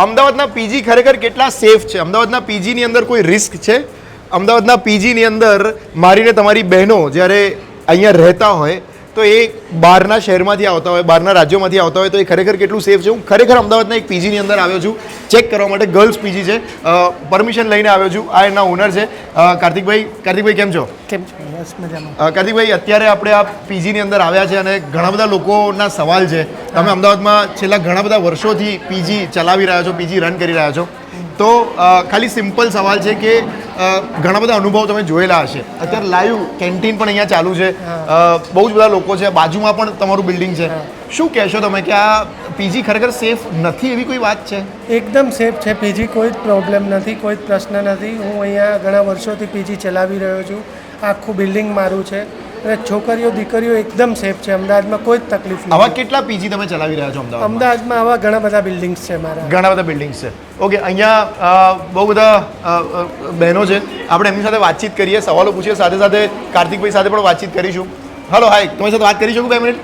અમદાવાદના પીજી ખરેખર કેટલા સેફ છે? અમદાવાદના પીજીની અંદર કોઈ રિસ્ક છે? અમદાવાદના પીજીની અંદર મારી ને તમારી બહેનો જ્યારે અહીંયા રહેતા હોય તો એ બહારના શહેરમાંથી આવતા હોય, બહારના રાજ્યોમાંથી આવતા હોય તો એ ખરેખર કેટલું સેફ છે? હું ખરેખર અમદાવાદના એક પીજીની અંદર આવ્યો છું ચેક કરવા માટે. ગર્લ્સ પીજી છે, પરમિશન લઈને આવ્યો છું. આ એના ઓનર છે કાર્તિકભાઈ. કેમ છો? કાર્તિકભાઈ, અત્યારે આપણે આ પીજીની અંદર આવ્યા છે અને ઘણા બધા લોકોના સવાલ છે. તમે અમદાવાદમાં છેલ્લા ઘણા બધા વર્ષોથી પીજી ચલાવી રહ્યા છો, પીજી રન કરી રહ્યા છો, તો ખાલી સિમ્પલ સવાલ છે કે ઘણા બધા અનુભવ તમે જોયેલા હશે. અત્યારે લાઈવ કેન્ટીન પણ અહીંયા ચાલુ છે, બહુ જ બધા લોકો છે, બાજુમાં પણ તમારું બિલ્ડિંગ છે. શું કહેશો તમે કે આ પીજી ખરેખર સેફ નથી એવી કોઈ વાત છે? એકદમ સેફ છે પીજી, કોઈ જ પ્રોબ્લેમ નથી, કોઈ જ પ્રશ્ન નથી. હું અહીંયા ઘણા વર્ષોથી પીજી ચલાવી રહ્યો છું. આખું બિલ્ડિંગ મારું છે અને છોકરીઓ દીકરીઓ એકદમ સેફ છે. અમદાવાદમાં કોઈ જ તકલીફ નથી. આવા કેટલા પીજી તમે ચલાવી રહ્યા છો અમદાવાદમાં? અમદાવાદમાં આવા ઘણા બધા બિલ્ડિંગ્સ છે મારા. ઘણા બધા બિલ્ડિંગ્સ છે. ઓકે, અહીંયા બહુ બધા બહેનો છે, આપણે એમની સાથે વાતચીત કરીએ, સવાલો પૂછીએ, સાથે સાથે કાર્તિકભાઈ સાથે પણ વાતચીત કરીશું. હલો, હાય, તમારી સાથે વાત કરી શકું 2 મિનિટ?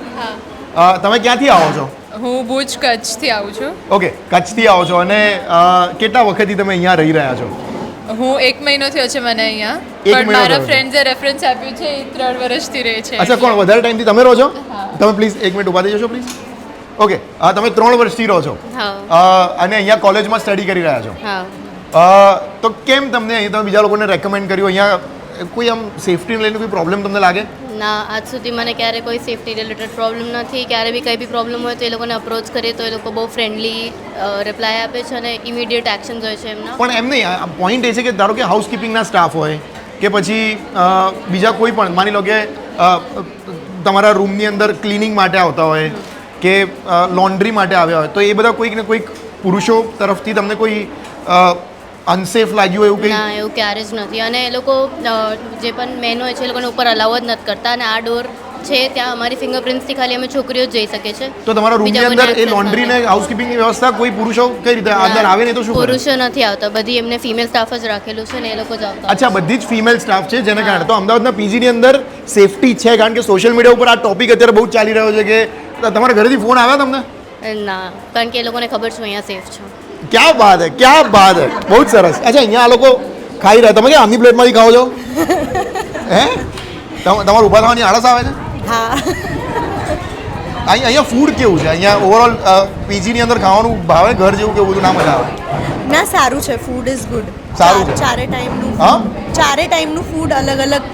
તમે ક્યાંથી આવો છો? હું ભુજ કચ્છથી આવું છું. ઓકે, કચ્છથી આવો છો અને કેટલા વખતથી તમે અહીંયા રહી રહ્યા છો? હું 1 મહિનો થયો છે મને અહીંયા, એક પણ મહિનો મારા થયો છે. ફ્રેન્ડ્સે રેફરન્સ આપ્યું છે એ 3 વર્ષથી રહે છે. અચ્છા, કોણ વધારે ટાઈમથી તમે રહો છો? તમે પ્લીઝ 1 મિનિટ ઊભા થઈ જશો પ્લીઝ. ઓકે, તમે 3 વર્ષથી રહો છો અને અહીંયા કોલેજમાં સ્ટડી કરી રહ્યા છો, તો કેમ તમને અહીં તમે બીજા લોકોને રેકમેન્ડ કર્યું? અહીંયા કોઈ આમ સેફટીને લઈને કોઈ પ્રોબ્લેમ તમને લાગે? ના, આજ સુધી મને ક્યારે કોઈ સેફટી રિલેટેડ પ્રોબ્લેમ નથી. ક્યારે બી કંઈ બી પ્રોબ્લેમ હોય તો એ લોકોને અપ્રોચ કરીએ તો એ લોકો બહુ ફ્રેન્ડલી રિપ્લાય આપે છે અને ઇમિડિયેટ એક્શન્સ હોય છે એમના. પણ એમ નહીં, પોઈન્ટ એ છે કે ધારો કે હાઉસકીપિંગના સ્ટાફ હોય કે પછી બીજા કોઈ પણ, માની લો કે તમારા રૂમની અંદર ક્લિનિંગ માટે આવતા હોય કે લોન્ડ્રી માટે આવ્યા હોય, તો એ બધા કોઈક ને કોઈક પુરુષો તરફથી તમને કોઈ અનસેફ લાગ્યું એવું કંઈ? ના, એવું ક્યારે જ નથી. અને એ લોકો જે પણ મેન હોય છે એ લોકોને ઉપર અલાવ જ નથી કરતા. અને આ ડોર છે ત્યાં અમારી ફિંગરપ્રિન્ટ્સથી ખાલી અમે છોકરીઓ જ જઈ શકે છે. તો તમારા રૂમની અંદર એ લોન્ડ્રી ને હાઉસકીપિંગની વ્યવસ્થા કોઈ પુરુષો કઈ રીતે અંદર આવે ને? તો શું કરે? પુરુષો નથી આવતા, બધી એમને ફિમેલ સ્ટાફ જ રાખેલું છે ને એ લોકો જ આવતા. અચ્છા, બધી જ ફિમેલ સ્ટાફ છે જેને કારણે તો અમદાવાદના પીજીની અંદર સેફટી છે? કારણ કે સોશિયલ મીડિયા ઉપર આ ટોપિક અત્યારે બહુ ચાલી રહ્યો છે કે તમારા ઘરેથી ફોન આવ્યા તમને? ના, કારણ કે એ લોકોને ખબર છે અહીંયા સેફ છે. ક્યાં બાત હે, ક્યાં બાત હે, બહુ જ સરસ. અચ્છા, અહીંયા આ લોકો ખાઈ રહ્યા, તમે કે આમની પ્લેટમાંથી ખાઓ છો? હે, તમારું ઊભા થવાની આળસ આવે છે? હા. અહીંયા ફૂડ કેવું છે? અહીંયા ઓવરઓલ પીજીની અંદર ખાવાનું ભાવે ઘર જેવું કેવું બધું? ના મજા આવે? ના, સારું છે. Food is good. સારું છે. ચારે ટાઈમનું ફૂડ અલગ અલગ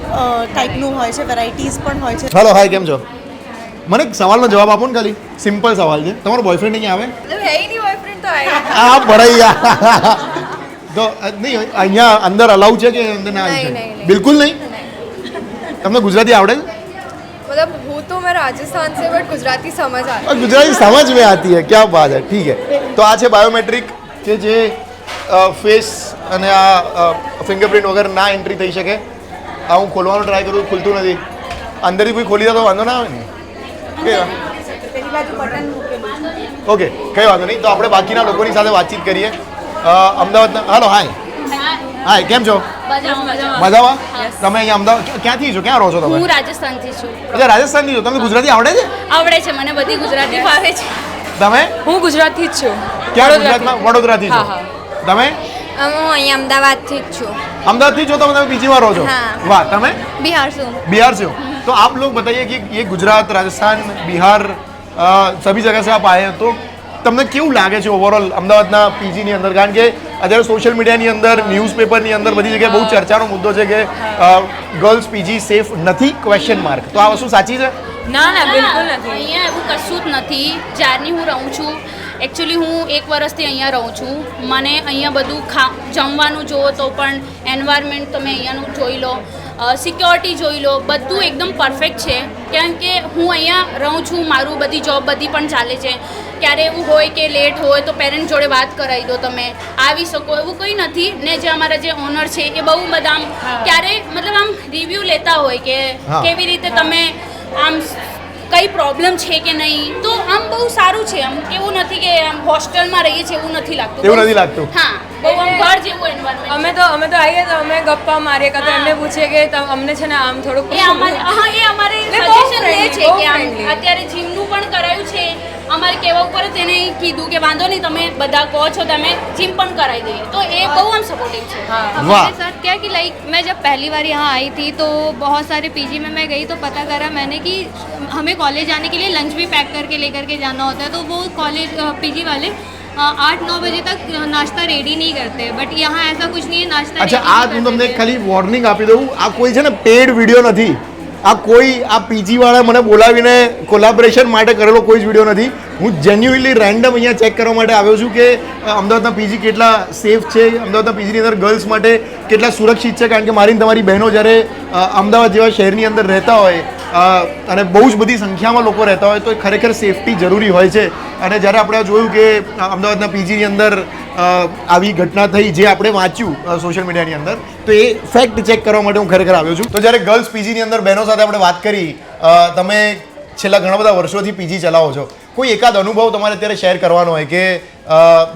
ટાઈપનું હોય છે, વેરાયટીઝ પણ હોય છે. હલો, હાય, કેમ છો? મને એક સવાલનો જવાબ આપો ને, ખાલી સિમ્પલ સવાલ છે. તમારો બોયફ્રેન્ડ અહીંયા આવે? હા, ભરાઈ તો નહીં, અહીંયા અંદર અલાઉ છે કે અંદર ના આવી છે? બિલકુલ નહીં. તમને ગુજરાતી આવડે છે? मतलब हूँ तो मैं राजस्थान से, बट गुजराती समझ आता है. ગુજરાતી સમજ में आती है, क्या बात है. ઠીક है, તો આ છે બાયોમેટ્રિક કે જે ફેસ અને આ ફિંગરપ્રિન્ટ વગર ના એન્ટ્રી થઈ શકે. આ હું ખોલવાનો ટ્રાય કરું, ખુલતું નથી. અંદરથી કોઈ ખોલી દે તો વાંધો ના આવે ને? ઓકે, કઈ વાંધો નહીં. તો આપણે બાકીના લોકોની સાથે વાતચીત કરીએ. અમદાવાદના, હાલો, હાય, કેમ છો? મજામાં? તમે અહીંયા અમદાવાદ ક્યાંથી છો? ક્યાં રહો છો તમે? હું રાજસ્થાનથી છું. અચ્છા, રાજસ્થાનથી છો. તમને ગુજરાતી આવડે છે? આવડે છે, મને બધી ગુજરાતી ફાવે છે. તમે હું ગુજરાતથી જ છું. ક્યાં ગુજરાતમાં? વડોદરાથી છો? તમે? હું અહીંયા અમદાવાદથી જ છું. અમદાવાદથી છો? તમે પીજીમાં રહો છો? વાહ. તમે બિહાર છું. बिहार से हो? तो आप लोग बताइए कि ये गुजरात, राजस्थान, बिहार, सभी जगह से आप आए हैं, तो તમને કેવું લાગે છે ઓવરઓલ અમદાવાદના પીજીની અંદર? કારણ કે અત્યારે સોશિયલ મીડિયાની અંદર, ન્યૂઝપેપરની અંદર બધી જગ્યાએ બહુ ચર્ચાનો મુદ્દો છે કે ગર્લ્સ પીજી સેફ નથી? Question mark. તો આ વસ્તુ સાચી છે? ના, બિલકુલ નથી. અહીંયા એવું કશું જ નથી. જ્યારની હું રહું છું, એકચ્યુઅલી હું 1 વર્ષથી અહીંયા રહું છું. મને અહીંયા બધું જમવાનું જુઓ તો પણ એન્વાયરમેન્ટ તમે અહીંયાનું જોઈ લો, સિક્યોરિટી જોઈ લો, બધું એકદમ પરફેક્ટ છે. કારણ કે હું અહીંયા રહું છું, મારું બધી જોબ બધી પણ ચાલે છે. ક્યારે એવું હોય કે લેટ હોય તો પેરેન્ટ જોડે વાત કરાવી દો, તમે આવી શકો, એવું કંઈ નથી. ને જે અમારા જે ઓનર છે એ બહુ બધા ક્યારે મતલબ આમ રિવ્યૂ લેતા હોય કે કેવી રીતે તમે આમ કઈ પ્રોબ્લેમ છે કે નહીં. તો આમ બહુ સારું છે. આમ એવું નથી કે આમ હોસ્ટેલમાં રહીએ છીએ એવું નથી લાગતું. એવું નથી લાગતું? હા, બહુ આમ ઘર જેવું એન્વાયરમેન્ટ. અમે તો આવીએ તો અમે ગપ્પા મારીએ કાં તો એમને પૂછીએ કે અમને છે ને આમ થોડુંક એ અમારે સજેશન લે છે કે આમ અત્યારે જીમનું પણ કરાયું છે અમારે કહેવા ઉપર તેને કીધું કે વાંધો નહીં તમે બધા કહો છો તમે जिम પણ કરાવી દઈએ તો એ બહુ આમ સપોર્ટિવ છે वाह। हमारे साथ क्या कि लाइक मैं जब पहली बार यहाँ आई थी तो बहुत सारे पीजी में मैं गई तो पता करा मैंने कि हमें कॉलेज जाने के लिए लंच भी पैक करके लेकर के जाना होता है तो वो कॉलेज पीजी वाले 8-9 बजे तक नाश्ता रेडी नहीं करते बट यहाँ ऐसा कुछ नहीं है नाश्ता અચ્છા ready આ भी હું कर તમને देते हैं। ખાલી વોર્નિંગ આપી દઉં, આ કોઈ છે ને પેડ વિડીયો નથી, આ કોઈ આ પીજી વાળા મને બોલાવીને કોલાબરેશન માટે કરેલો કોઈ જ વિડીયો નથી. હું જેન્યુઅલી રેન્ડમ અહીંયા ચેક કરવા માટે આવ્યો છું કે અમદાવાદના પીજી કેટલા સેફ છે, અમદાવાદના પીજીની અંદર ગર્લ્સ માટે કેટલા સુરક્ષિત છે. કારણ કે મારી ને તમારી બહેનો જ્યારે અમદાવાદ જેવા શહેરની અંદર રહેતા હોય અને બહુ જ બધી સંખ્યામાં લોકો રહેતા હોય તો ખરેખર સેફટી જરૂરી હોય છે. અને જ્યારે આપણે જોયું કે અમદાવાદના પીજીની અંદર આવી ઘટના થઈ જે આપણે વાંચ્યું સોશિયલ મીડિયાની અંદર, તો એ ફેક્ટ ચેક કરવા માટે હું ખરેખર આવ્યો છું. તો જ્યારે ગર્લ્સ પીજીની અંદર બહેનો સાથે આપણે વાત કરી, તમે છેલ્લા ઘણા બધા વર્ષોથી પીજી ચલાવો છો, કોઈ એકાદ અનુભવ તમારે અત્યારે શેર કરવાનો હોય કે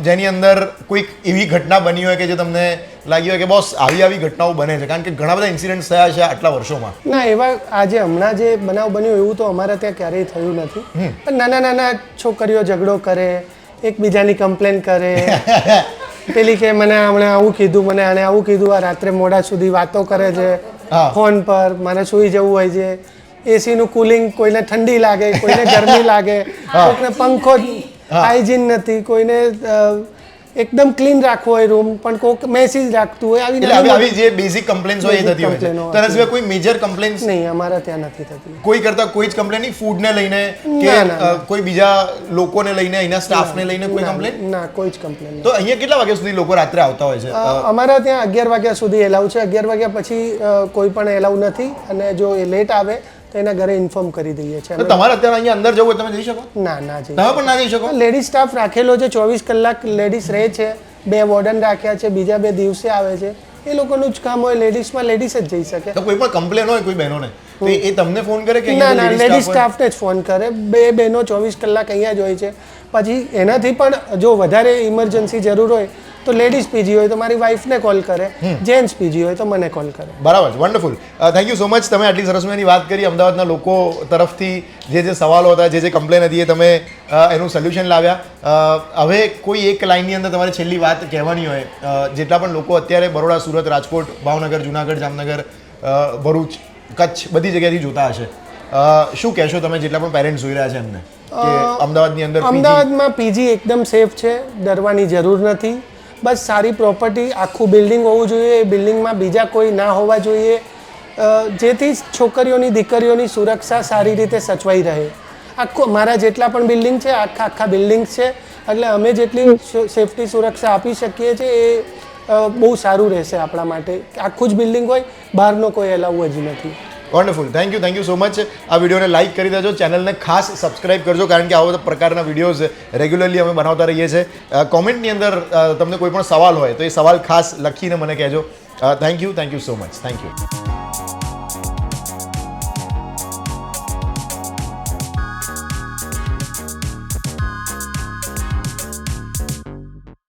જેની અંદર કોઈક એવી ઘટના બની હોય કે જે તમને લાગી હોય કે બોસ આવી આવી ઘટનાઓ બને છે? કારણ કે ઘણા બધા ઇન્સિડન્ટ્સ થયા છે આટલા વર્ષોમાં. ના એવા આજે હમણાં જે બનાવ બન્યો એવું તો અમારે ત્યાં ક્યારેય થયું નથી. પણ નાના નાના છોકરીઓ ઝઘડો કરે, એકબીજાની કમ્પ્લેન કરે, પેલી કે મને હમણાં આવું કીધું, મને આણે આવું કીધું, આ રાત્રે મોડા સુધી વાતો કરે છે હા. ફોન પર, મારે સૂઈ જવું હોય છે. એસીનું કુલિંગ કોઈને ઠંડી લાગે, કોઈને ગરમી લાગે, કોઈને પંખો હાઇજીન નથી, કોઈને એકદમ ક્લીન રાખવો હોય રૂમ પણ કોઈક મેસી જ રાખતું હોય. એટલે આવી આવી જે બેઝિક કમ્પ્લેન્સ હોય એ થતી હોય છે. complaint હોય. તેના સિવાય કોઈ મેજર કમ્પ્લેન્સ નહીં અમારા ત્યાં નથી થતી. કોઈ કરતા કોઈ જ કમ્પ્લેન નહીં, ફૂડને લઈને ના, કે ના. કોઈ બીજા લોકોને લઈને, અહીંના સ્ટાફને લઈને કોઈ કમ્પ્લેન? ના કોઈ જ કમ્પ્લેન નહીં. તો અહીંયા કેટલા વાગ્યા સુધી લોકો રાત્રે આવતા હોય છે? અમારા ત્યાં 11 વાગ્યા સુધી એલાઉ છે. 11 વાગ્યા પછી કોઈ પણ એલાઉ નથી અને જો એ લેટ આવે તો એના ઘરે ઇન્ફોર્મ કરી દઈએ છીએ તો તમારે અત્યારે અહીંયા અંદર જવું હોય તમે જઈ શકો? ના ના જઈ તમે પણ ના જઈ શકો? લેડીઝ સ્ટાફ રાખેલો છે, 24 કલાક લેડીઝ રહે છે. 2 વોર્ડન રાખ્યા છે, બીજા 2 દિવસે આવે છે. એ લોકોનું જ કામ હોય, લેડીઝમાં લેડીઝ જ જઈ શકે. તો કોઈ પણ કમ્પ્લેન હોય કોઈ બહેનોને તો એ તમને ફોન કરે કે ના અહીંયા ના ladies લેડીઝ staff હોય? સ્ટાફને જ ફોન કરે. 2 બહેનો 24 કલાક અહીંયા જ હોય છે. પછી એનાથી પણ જો વધારે ઇમરજન્સી જરૂર હોય તો લેડીઝ પીજી હોય તો મારી વાઈફને કોલ કરે, જેન્ટ્સ પીજી હોય તો મને કોલ કરે. બરાબર, wonderful. Thank you so much. તમે આટલી સરસ મજાની વાત કરી. અમદાવાદના લોકો તરફથી જે સવાલો હતા, જે કમ્પ્લેન હતી એ તમે એનું સોલ્યુશન લાવ્યા. હવે કોઈ એક લાઇનની અંદર તમારે છેલ્લી વાત કહેવાની હોય, જેટલા પણ લોકો અત્યારે બરોડા, સુરત, રાજકોટ, ભાવનગર, જુનાગઢ, જામનગર, ભરૂચ, કચ્છ બધી જગ્યાથી જોતા હશે, શું કહેશો તમે જેટલા પણ પેરેન્ટ્સ જોઈ રહ્યા છે એમને કે અમદાવાદની અંદર અમદાવાદમાં પીજી એકદમ સેફ છે, ડરવાની જરૂર નથી. બસ સારી પ્રોપર્ટી, આખું બિલ્ડિંગ હોવું જોઈએ, એ બિલ્ડિંગમાં બીજા કોઈ ના હોવા જોઈએ, જેથી છોકરીઓની દીકરીઓની સુરક્ષા સારી રીતે સચવાઈ રહે. આખું મારા જેટલા પણ બિલ્ડિંગ છે આખા બિલ્ડિંગ્સ છે, એટલે અમે જેટલી સેફટી સુરક્ષા આપી શકીએ છીએ એ બહુ સારું રહેશે આપણા માટે. આખું જ બિલ્ડિંગ હોય, બહારનો કોઈ એલાઉ જ નથી. Wonderful. Thank you so much. આ વિડીયોને લાઇક કરી દેજો, ચેનલને ખાસ સબસ્ક્રાઇબ કરજો, કારણ કે આવા પ્રકારના વિડીયોઝ રેગ્યુલરલી અમે બનાવતા રહીએ છીએ. કોમેન્ટની અંદર તમને કોઈ પણ સવાલ હોય તો એ સવાલ ખાસ લખીને મને કહેજો. Thank you so much. Thank you.